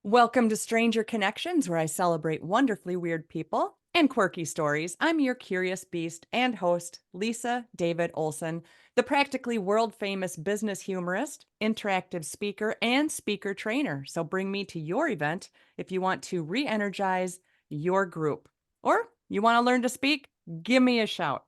Welcome to Stranger Connections, where I celebrate wonderfully weird people and quirky stories. I'm your curious beast and host, Lisa David Olson, the practically world famous business humorist, interactive speaker, and speaker trainer. So bring me to your event if you want to re energize your group or you want to learn to speak. Give me a shout.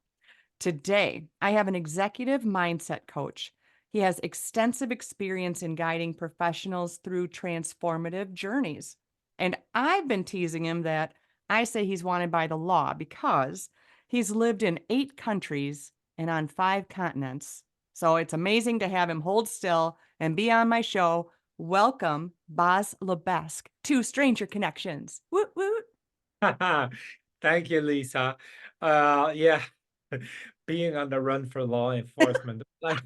Today, I have an executive mindset coach. He has extensive experience in guiding professionals through transformative journeys. And I've been teasing him that I say he's wanted by the law because he's lived in 8 countries and on 5 continents. So it's amazing to have him hold still and be on my show. Welcome, Bas Lebesque, to Stranger Connections. Woot woot. Thank you, Lisa. Yeah, being on the run for law enforcement, like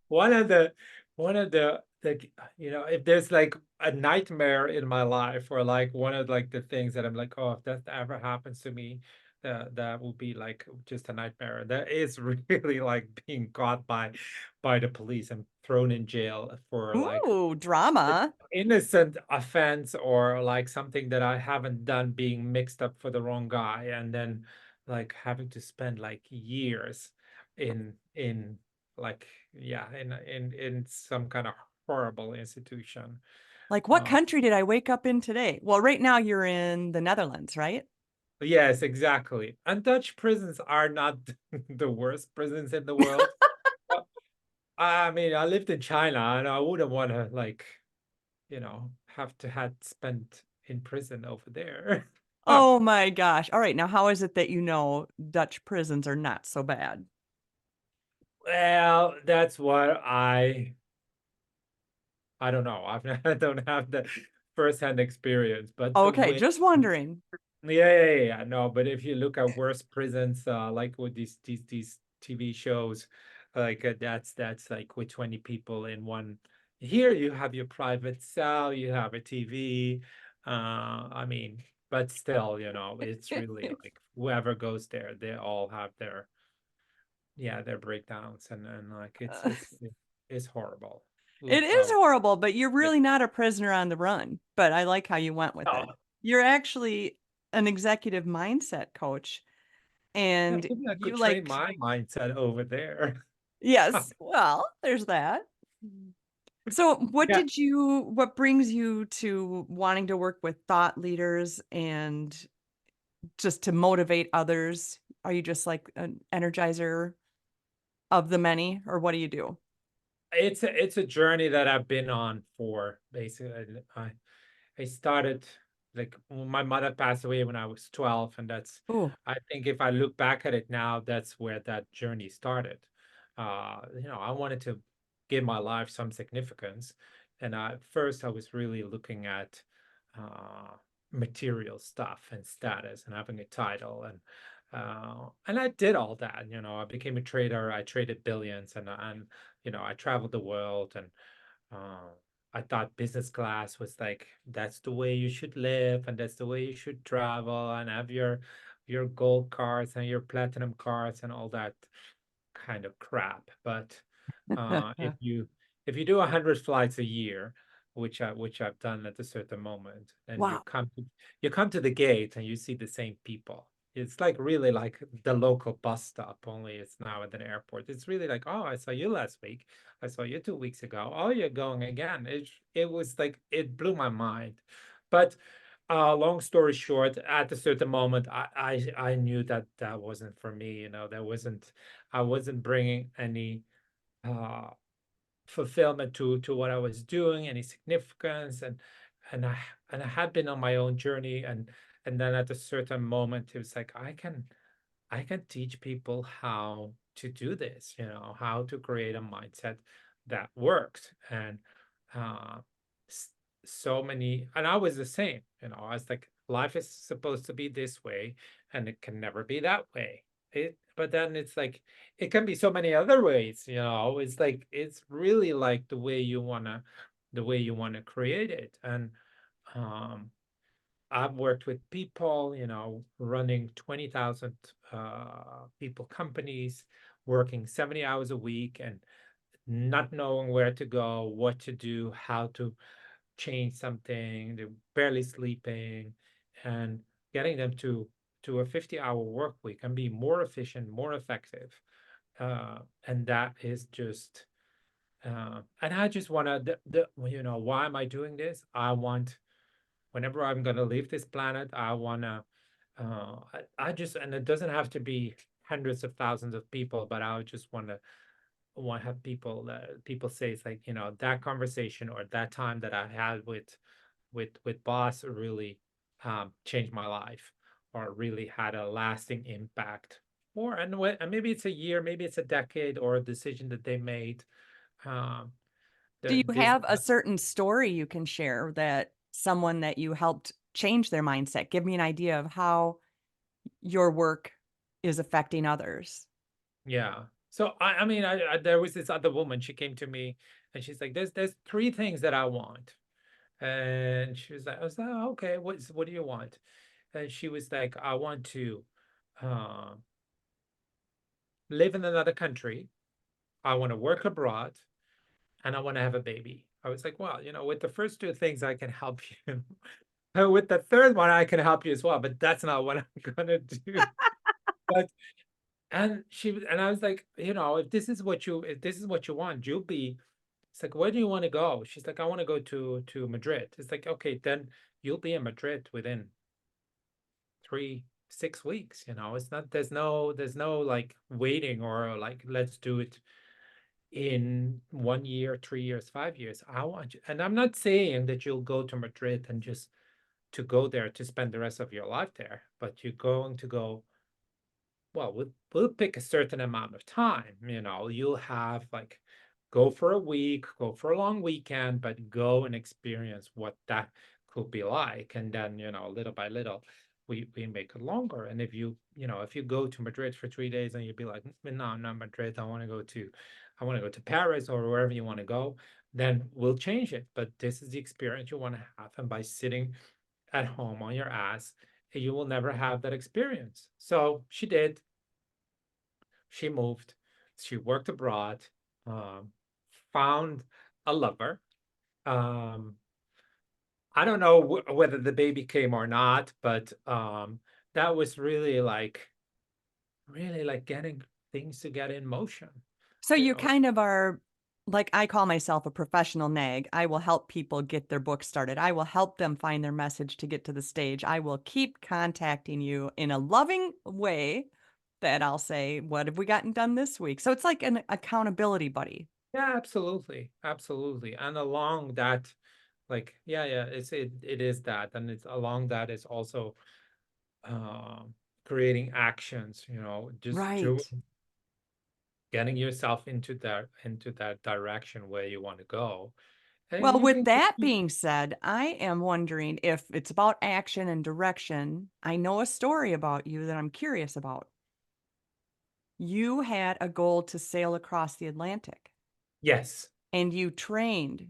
one of the if there's like a nightmare in my life, or like one of like the things that I'm like, oh, if that ever happens to me, that will be like just a nightmare. That is really like being caught by the police and thrown in jail for like Ooh, an drama. innocent offense, or like something that I haven't done, being mixed up for the wrong guy, and then like having to spend like years in like, yeah, in some kind of horrible institution. Like, what Uh country did I wake up in today? Well, right now you're in the Netherlands, right? yes, exactly. And Dutch prisons are not the worst prisons in the world. Uh, I mean, I lived in China, and I wouldn't want to like, have to had spent in prison over there. Oh my gosh. All right. Now, how is it that you know Dutch prisons are not so bad? Well, that's what I don't know. I don't have the firsthand experience, but the Okay, way, just wondering. no, but if you look at worst prisons, like with these TV shows, like that's like with 20 people in one. Here you have your private cell, you have a TV. I mean, but still, it's really like whoever goes there, they all have their, yeah, their breakdowns, and like Uh, it's horrible. it is horrible, but you're really not a prisoner on the run. But I like how you went with it. Oh, You're actually an executive mindset coach, yeah, and maybe I could you train like, my mindset over there. yes, well, there's that. So, Yeah, what brings you to wanting to work with thought leaders and just to motivate others? Are you just like an energizer of the many, or what do you do? it's a journey that I've been on for basically. I started, like, when my mother passed away when I was 12, and Oh, I think if I look back at it now, that's where that journey started. I wanted to give my life some significance, and first I was really looking at uh, material stuff and status and having a title, and I did all that. I became a trader. I traded billions, and I traveled the world, and uh, I thought business class was like, that's the way you should live, and that's the way you should travel, and have your gold cards and your platinum cards and all that kind of crap. But if you do 100 flights a year, which I've done at a certain moment, and you wow. come to the gate and you see the same people. It's like really like the local bus stop, only it's now at an airport. It's really like, oh, I saw you last week. I saw you 2 weeks ago. Oh, you're going again. It was like, it blew my mind. But long story short, at a certain moment, I knew that that wasn't for me. I wasn't bringing any uh, fulfillment to what I was doing, any significance, and I and I had been on my own journey, and then at a certain moment, it was like, I can teach people how to do this, how to create a mindset that works. And uh, s- so many, and I was the same, I was like, life is supposed to be this way, and it can never be that way. But then it's like, it can be so many other ways, it's like, it's really like the way you want to create it. And um I've worked with people, running 20,000 people companies, working 70 hours a week, and not knowing where to go, what to do, how to change something, they're barely sleeping, and getting them to a 50-hour work week and be more efficient, more effective. And that is just and I just want to why am I doing this? I want, whenever I'm going to leave this planet, I want to I just, and it doesn't have to be hundreds of thousands of people, but I would just want to have people that people say it's like, that conversation or that time that I had with Boss really changed my life, or really had a lasting impact. Or and maybe it's a year, maybe it's a decade, or a decision that they made. Um, Do you this have a certain story you can share that someone that you helped change their mindset? Give me an idea of how your work is affecting others. Yeah. So I mean, there was this other woman. She came to me, and she's like, "There's three things that I want." And she was like, "I was like, "Oh, okay, what do you want?" And she was like, "I want to uh, live in another country. I want to work abroad, and I want to have a baby." I was like, "Well, with the first two things, I can help you. With the third one, I can help you as well, but that's not what I'm gonna do." But and I was like, if this is what you want, you'll be. It's like, where do you want to go? She's like, I want to go to Madrid. It's like, okay, then you'll be in Madrid within 6 weeks. It's not, there's no like waiting, or like, let's do it in 1 year, 3 years, 5 years. I want you, and I'm not saying that you'll go to Madrid and just to go there to spend the rest of your life there, but you're going to go. Well, we'll pick a certain amount of time. You'll have like, go for a week, go for a long weekend, but go and experience what that could be like. And then, little by little, we make it longer. And if you go to Madrid for 3 days and you'd be like, no, not Madrid, I want to go to Paris or wherever you want to go, then we'll change it. But this is the experience you want to have. And by sitting at home on your ass, you will never have that experience. So she did. She moved. She worked abroad, um, found a lover. Um, I don't know whether the baby came or not, but that was really like getting things to get in motion. So You you know, kind of are like I call myself a professional nag. I will help people get their book started. I will help them find their message to get to the stage. I will keep contacting you in a loving way that I'll say, "What have we gotten done this week?" So it's like an accountability buddy. yeah, absolutely, absolutely. And along that, like, yeah, it is that, and it's along that is also um creating actions, just Right. doing, getting yourself into that direction where you want to go. And Well, you with can that being said, I am wondering if it's about action and direction. I know a story about you that I'm curious about. You had a goal to sail across the Atlantic yes, and you trained.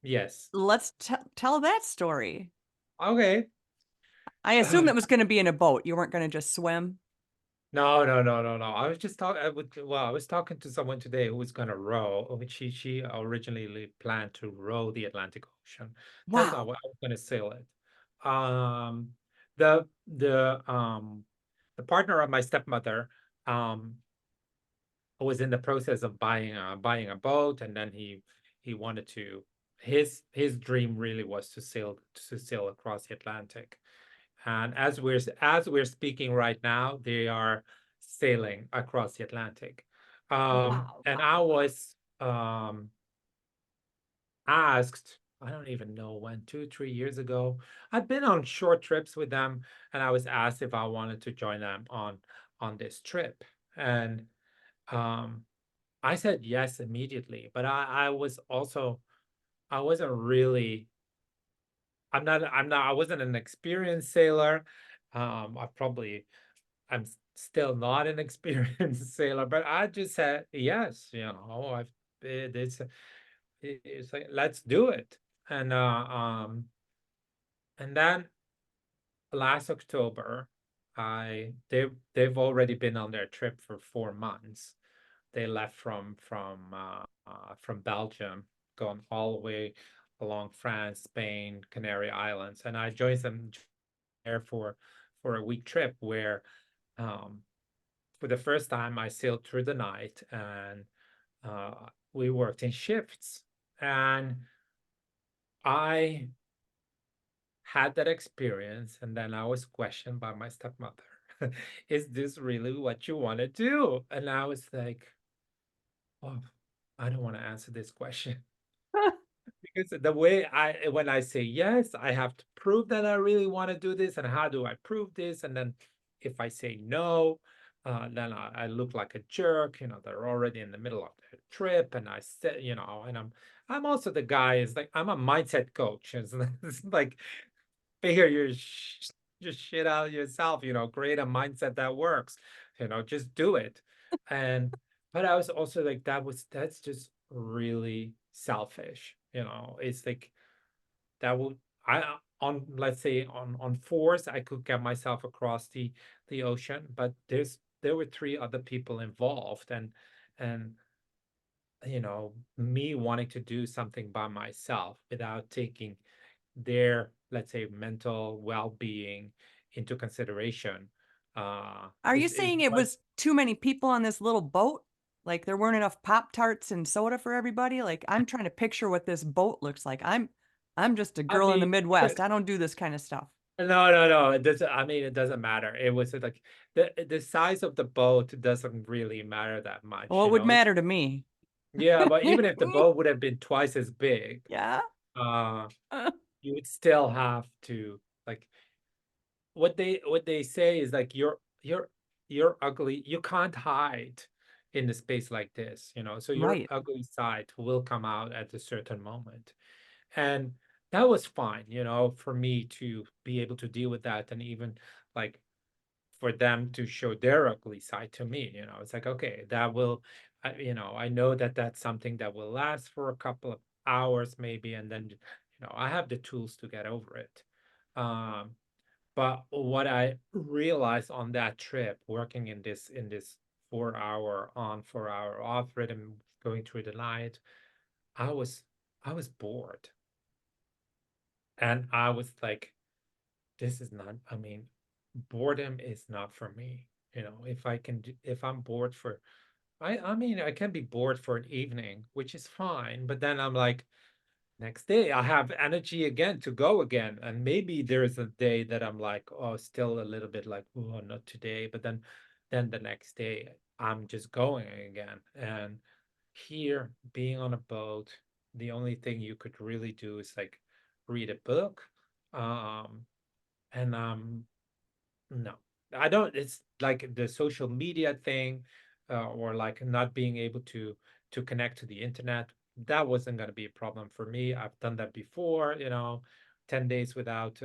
yes. Let's tell that story. Okay. I assume it was going to be in a boat. You weren't going to just swim. No, no, no, no, no. I was just talking. Well, I was talking to someone today who was gonna row. She originally planned to row the Atlantic Ocean. That's not Wow. what I was gonna sail it. Um, the partner of my stepmother um was in the process of buying a boat, and then he wanted to, his dream really was to sail across the Atlantic. And as we're speaking right now, they are sailing across the Atlantic. Wow. And I was asked, I don't even know when, 2, 3 years ago. I'd been on short trips with them, and I was asked if I wanted to join them on this trip. And um, I said yes immediately, but I wasn't really, I wasn't an experienced sailor. I'm still not an experienced sailor, but I just said yes. It's like, let's do it. And and then last October, they've already been on their trip for 4 months. They left from Belgium, gone all the way along France, Spain, Canary Islands, and I joined them there for a week trip where um, for the first time I sailed through the night and we worked in shifts. And I had that experience, and then I was questioned by my stepmother. Is this really what you want to do? And I was like, oh, I don't want to answer this question. Because the way when I say yes, I have to prove that I really want to do this. And how do I prove this? And then if I say no, then I look like a jerk. They're already in the middle of the trip. And I said, and I'm also the guy is like, I'm a mindset coach. It's like, figure your shit out yourself, create a mindset that works, just do it. And but I was also like, that's just really selfish. It's like that would I on let's say on force I could get myself across the ocean, but there were three other people involved, and me wanting to do something by myself without taking their, let's say, mental well-being into consideration Are you is saying it what was too many people on this little boat? Like there weren't enough Pop Tarts and soda for everybody? Like I'm trying to picture what this boat looks like. I'm just a I girl in the mean, Midwest. I don't do this kind of stuff. no, it doesn't. I mean, it doesn't matter. It was like the size of the boat doesn't really matter that much, Well, it would matter to me. yeah, but even if the boat would have been twice as big, Yeah. uh you would still have to, like, what they say is like you're ugly. You can't hide in a space like this, so your Right. ugly side will come out at a certain moment. And that was fine, for me to be able to deal with that, and even like for them to show their ugly side to me. It's like, okay, that will I know that that's something that will last for a couple of hours maybe, and then I have the tools to get over it. Um but what I realized on that trip, working in this 4 hour on, 4 hour off rhythm, going through the night, I was I was bored. And I was like, this is not, I mean, boredom is not for me. If I'm bored for, I mean, I can be bored for an evening, which is fine. But then I'm like, next day I have energy again to go again. And maybe there's a day that I'm like, oh, still a little bit like, oh, not today. But then the next day I'm just going again. And here, being on a boat, the only thing you could really do is like read a book. Um, and no, I don't. It's like the social media thing, or like not being able to connect to the internet. That wasn't going to be a problem for me. I've done that before. 10 days without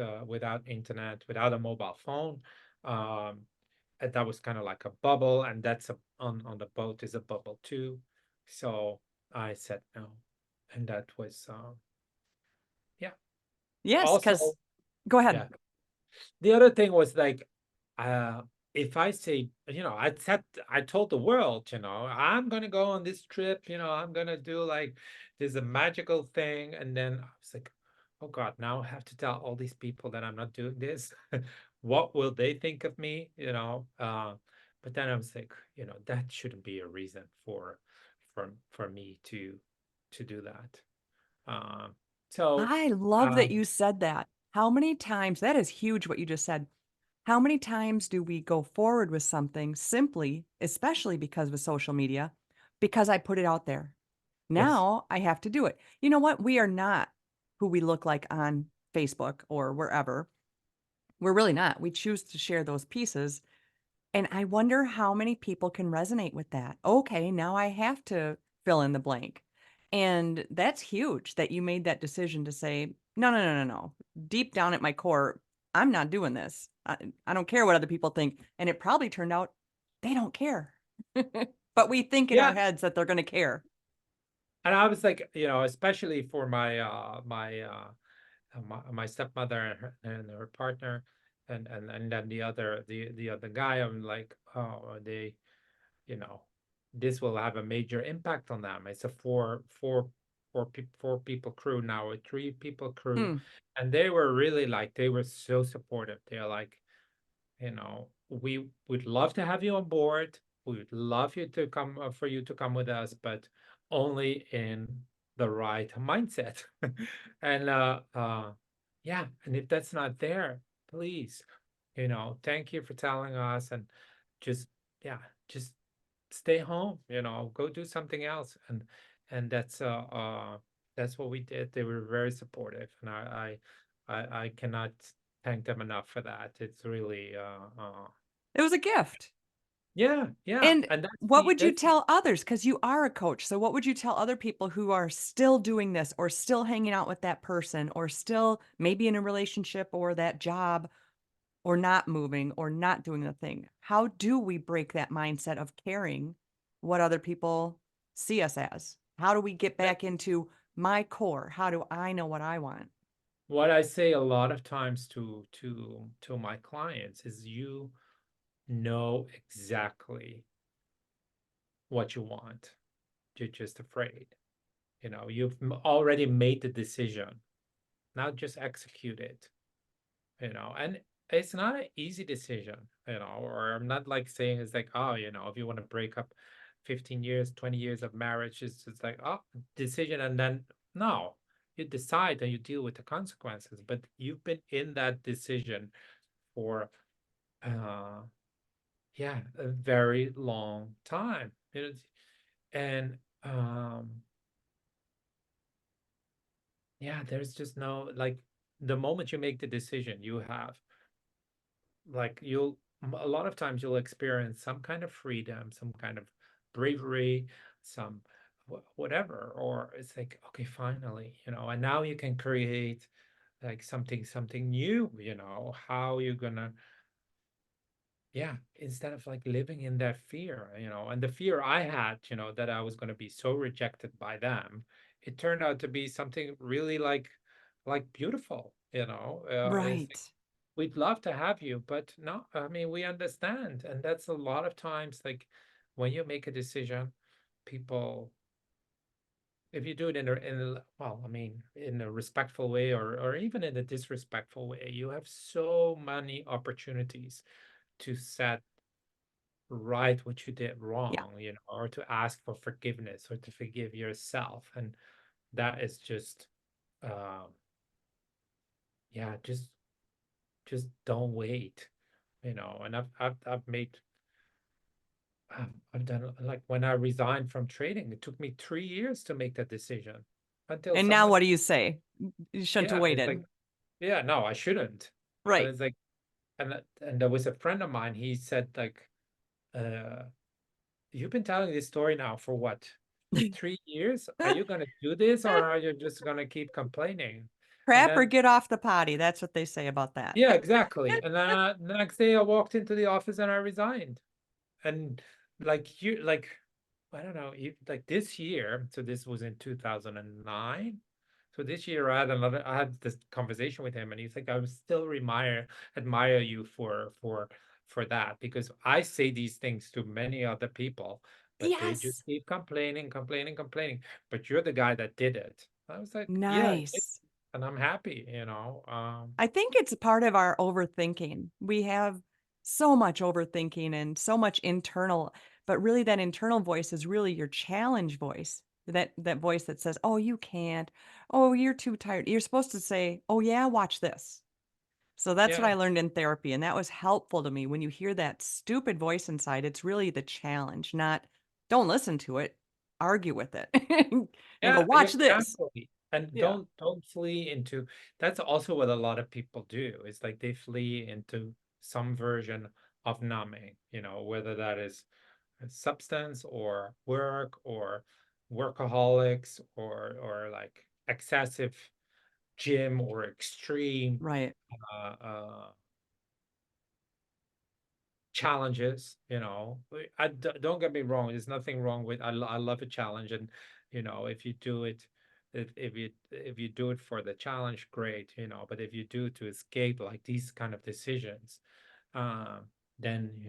internet, without a mobile phone. Um, and that was kind of like a bubble, and that's on the boat is a bubble too. So I said no, and that was yeah. Yes, Also, because go ahead. yeah. The other thing was like, uh, if I say, I told the world, I'm gonna go on this trip, I'm gonna do like this a magical thing, and then I was like, oh God, now I have to tell all these people that I'm not doing this. What will they think of me? But then I was like, that shouldn't be a reason for me to do that. Um, so I love that um, you said that. How many times, that is huge what you just said. How many times do we go forward with something simply, especially because of social media, because I put it out there? yes. Now I have to do it. You know what? We are not who we look like on Facebook or wherever. We're really not. We choose to share those pieces. And I wonder how many people can resonate with that. Okay, now I have to fill in the blank. And that's huge that you made that decision to say, no, no, no, no, no. Deep down at my core, I'm not doing this. I don't care what other people think. And it probably turned out they don't care. But we think in our Yeah, heads that they're going to care. and I was like, especially for my stepmother and her partner, and then the other guy. I'm like, oh, you know, this will have a major impact on them. It's a four people crew now, a three people crew, Hmm. and they were really like they were so supportive. They're like, we would love to have you on board. We would love you to come for you to come with us, but only in the right mindset. And yeah, and if that's not there, please, thank you for telling us, and just yeah, just stay home, go do something else. And that's what we did. They were very supportive, and I cannot thank them enough for that. It's really It was a gift. yeah, yeah. And And what would you that's the tell others? Because you are a coach. So, what would you tell other people who are still doing this or still hanging out with that person or still maybe in a relationship or that job or not moving or not doing the thing? How do we break that mindset of caring what other people see us as? How do we get that back into my core? How do I know what I want? what I say a lot of times to my clients is you know exactly what you want. You're just afraid. You've already made the decision. Now just execute it. And it's not an easy decision, or I'm not like saying it's like, oh, if you want to break up 15 years, 20 years of marriage, it's like, oh, decision. And then no, you decide and you deal with the consequences, but you've been in that decision for uh yeah, a very long time. And yeah, there's just no like the moment you make the decision, you have like a lot of times you'll experience some kind of freedom, some kind of bravery, some whatever, or it's like, okay, finally, and now you can create like something new, how you're gonna, yeah, instead of like living in that fear, and the fear I had, that I was going to be so rejected by them, it turned out to be something really like beautiful, it's Right. like, we'd love to have you, but no, I mean, we understand. And that's a lot of times like when you make a decision, people, if you do it well, I mean, in a respectful way, or even in a disrespectful way, you have so many opportunities to set right what you did Yeah. wrong, or to ask for forgiveness or to forgive yourself. And that is just, um, yeah, just don't wait, and I've made, I've done like when I resigned from trading, it took me 3 years to make that decision until And now someone, what do you say? You shouldn't have yeah, it's like, waited. yeah, no, I shouldn't. But Right. it's like, and there was a friend of mine, he said like, uh, you've been telling this story now for what? 3 years? Are you gonna do this or are you just gonna keep complaining? And Crap or then, get off the potty. That's what they say about that. yeah, exactly. And then the next day I walked into the office and I resigned. And like I don't know, like this year, so this was in 2009. So this year I had this conversation with him and he's like, I would still admire you for that, because I say these things to many other people, but they just Yes. keep complaining, complaining, complaining. But you're the guy that did it. I was like, yeah, Nice. and I'm happy. I think it's part of our overthinking. We have so much overthinking and so much internal, but really that internal voice is really your challenge voice. That voice that says, "Oh, you can't. Oh, you're too tired." You're supposed to say, "Oh yeah, watch this." So that's what Yeah, I learned in therapy, and that was helpful to me. When you hear that stupid voice inside, it's really the challenge, not don't listen to it, argue with it and go, yeah, "Watch this." exactly. And Yeah. don't flee into, that's also what a lot of people do. It's like they flee into some version of numbing, whether that is a substance or work or workaholics or like excessive gym or extreme Right. challenges. Don't get me wrong, there's nothing wrong with, I love a challenge. And if you do it, if you do it for the challenge, great. But if you do it to escape like these kind of decisions, um then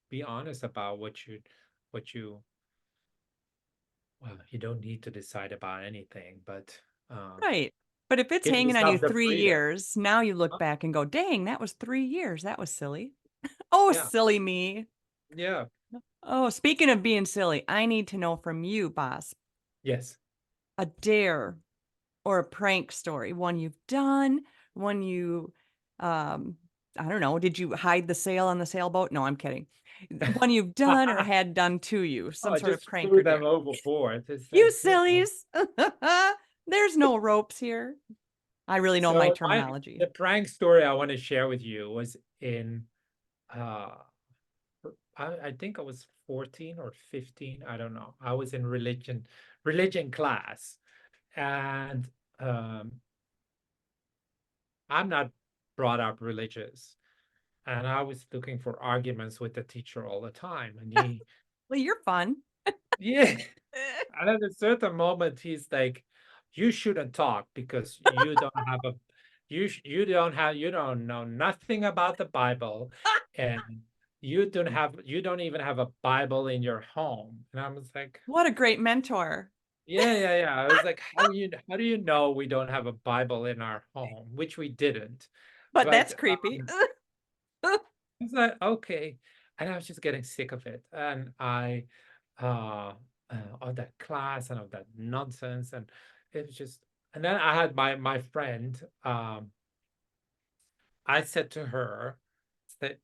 be honest about what you Well, you don't need to decide about anything, but Right. But if it's give hanging on you yourself the 3 freedom. years, now you look Huh? back and go, "Dang, that was 3 years. That was silly." Oh, Yeah, silly me. yeah, Oh, speaking of being silly, I need to know from you, boss, yes. a dare or a prank story, one you've done, one you, um, I don't know, did you hide the sail on the sailboat? No, I'm kidding. One you've done or had done to you, Oh, some I sort of just prank threw or them dare. overboard. It's You like, you know. sillies. There's no ropes here. I really know my So terminology. the prank story I want to share with you was in uh I think I was 14 or 15, I don't know. I was in religion class, and um I'm not brought up religious, and I was looking for arguments with the teacher all the time, and he Well, you're fun. yeah. And at a certain moment, he's like, "You shouldn't talk because you don't have a, you don't know nothing about the Bible, and you don't even have a Bible in your home." And I was like, What a great mentor. "Yeah, yeah, yeah." I was like, how do you know we don't have a Bible in our home?" Which we didn't, But but that's creepy. it's like, okay. And I was just getting sick of it. And uh, of that class and of that nonsense. And it was just, and then I had my friend, I said to her, that,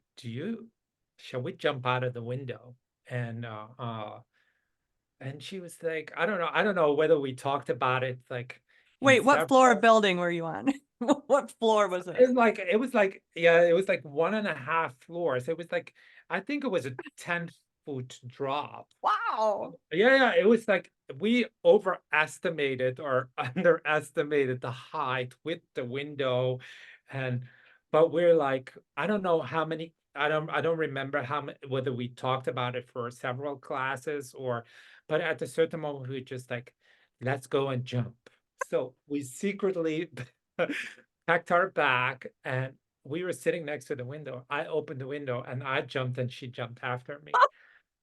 shall we jump out of the window? And, and she was like, I don't know whether we talked about it like in Wait, what floor of several. building were you on? What floor was this? Yeah, it was like 1.5 floors. It was like, I think it was a 10-foot drop. Wow. Yeah, yeah, it was like we overestimated or underestimated the height with the window, and but we're like, I don't know how many, I don't remember how many, whether we talked about it for several classes or, but at a certain moment we just like, let's go and jump. So we secretly packed our bag, and we were sitting next to the window. I opened the window and I jumped and she jumped after me.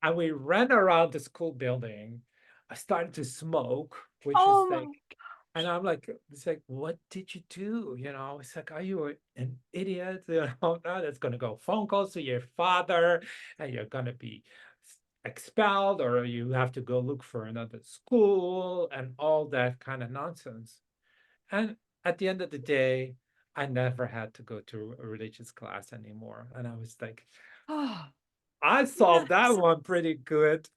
And we ran around the school building. I started to smoke, which Oh is like, my and I'm like, it's like, what did you do? You know, it's like, are you an idiot? You know, now that's gonna go phone calls to your father, and you're gonna be expelled, or you have to go look for another school, and all that kind of nonsense. And at the end of the day, I never had to go to a religious class anymore. And I was like, gosh. I solved that Yes. one pretty good.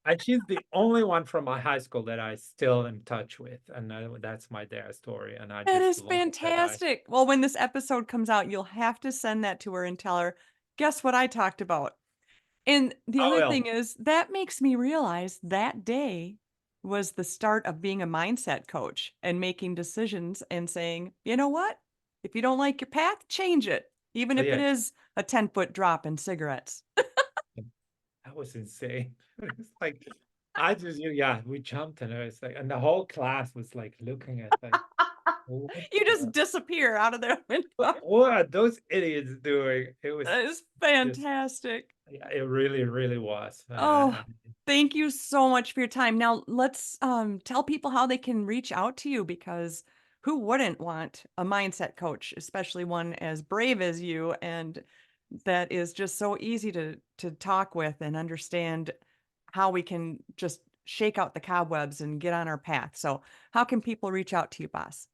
And she's the only one from my high school that I still in touch with, and that's my dare story, and I That just is love that I fantastic. Well, when this episode comes out, you'll have to send that to her and tell her, "Guess what I talked about?" And the I other will. thing is, that makes me realize that day was the start of being a mindset coach and making decisions and saying, "You know what? If you don't like your path, change it, even Oh, if it yeah, is a 10-foot drop in cigarettes." that was insane. It's like, I just, yeah, we jumped and it was like, and the whole class was like looking at like, what You just the, disappear out of their window. what are those idiots doing? It was That is just, fantastic. yeah, it really, really was. Oh, thank you so much for your time. Now let's tell people how they can reach out to you because who wouldn't want a mindset coach, especially one as brave as you and that is just so easy to talk with and understand how we can just shake out the cobwebs and get on our path. So, how can people reach out to you, boss?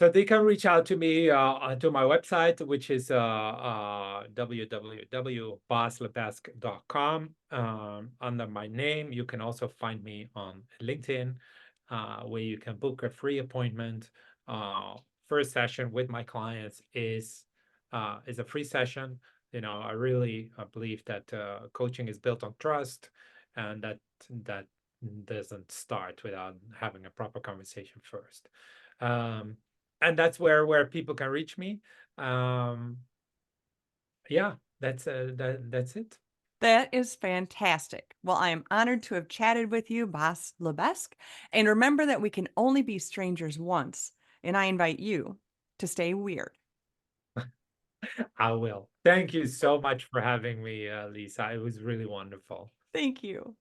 So they can reach out to me to my website, which is www.baslebesque.com. Under my name, you can also find me on LinkedIn, where you can book a free appointment. First session with my clients is a free session. You know, I really believe that coaching is built on trust, and that doesn't start without having a proper conversation first. Um, and that's where people can reach me. Um, yeah, that's it. That is fantastic. Well, I am honored to have chatted with you, Bas Lebesque. And remember that we can only be strangers once. And I invite you to stay weird. I will. Thank you so much for having me, Lisa. It was really wonderful. Thank you.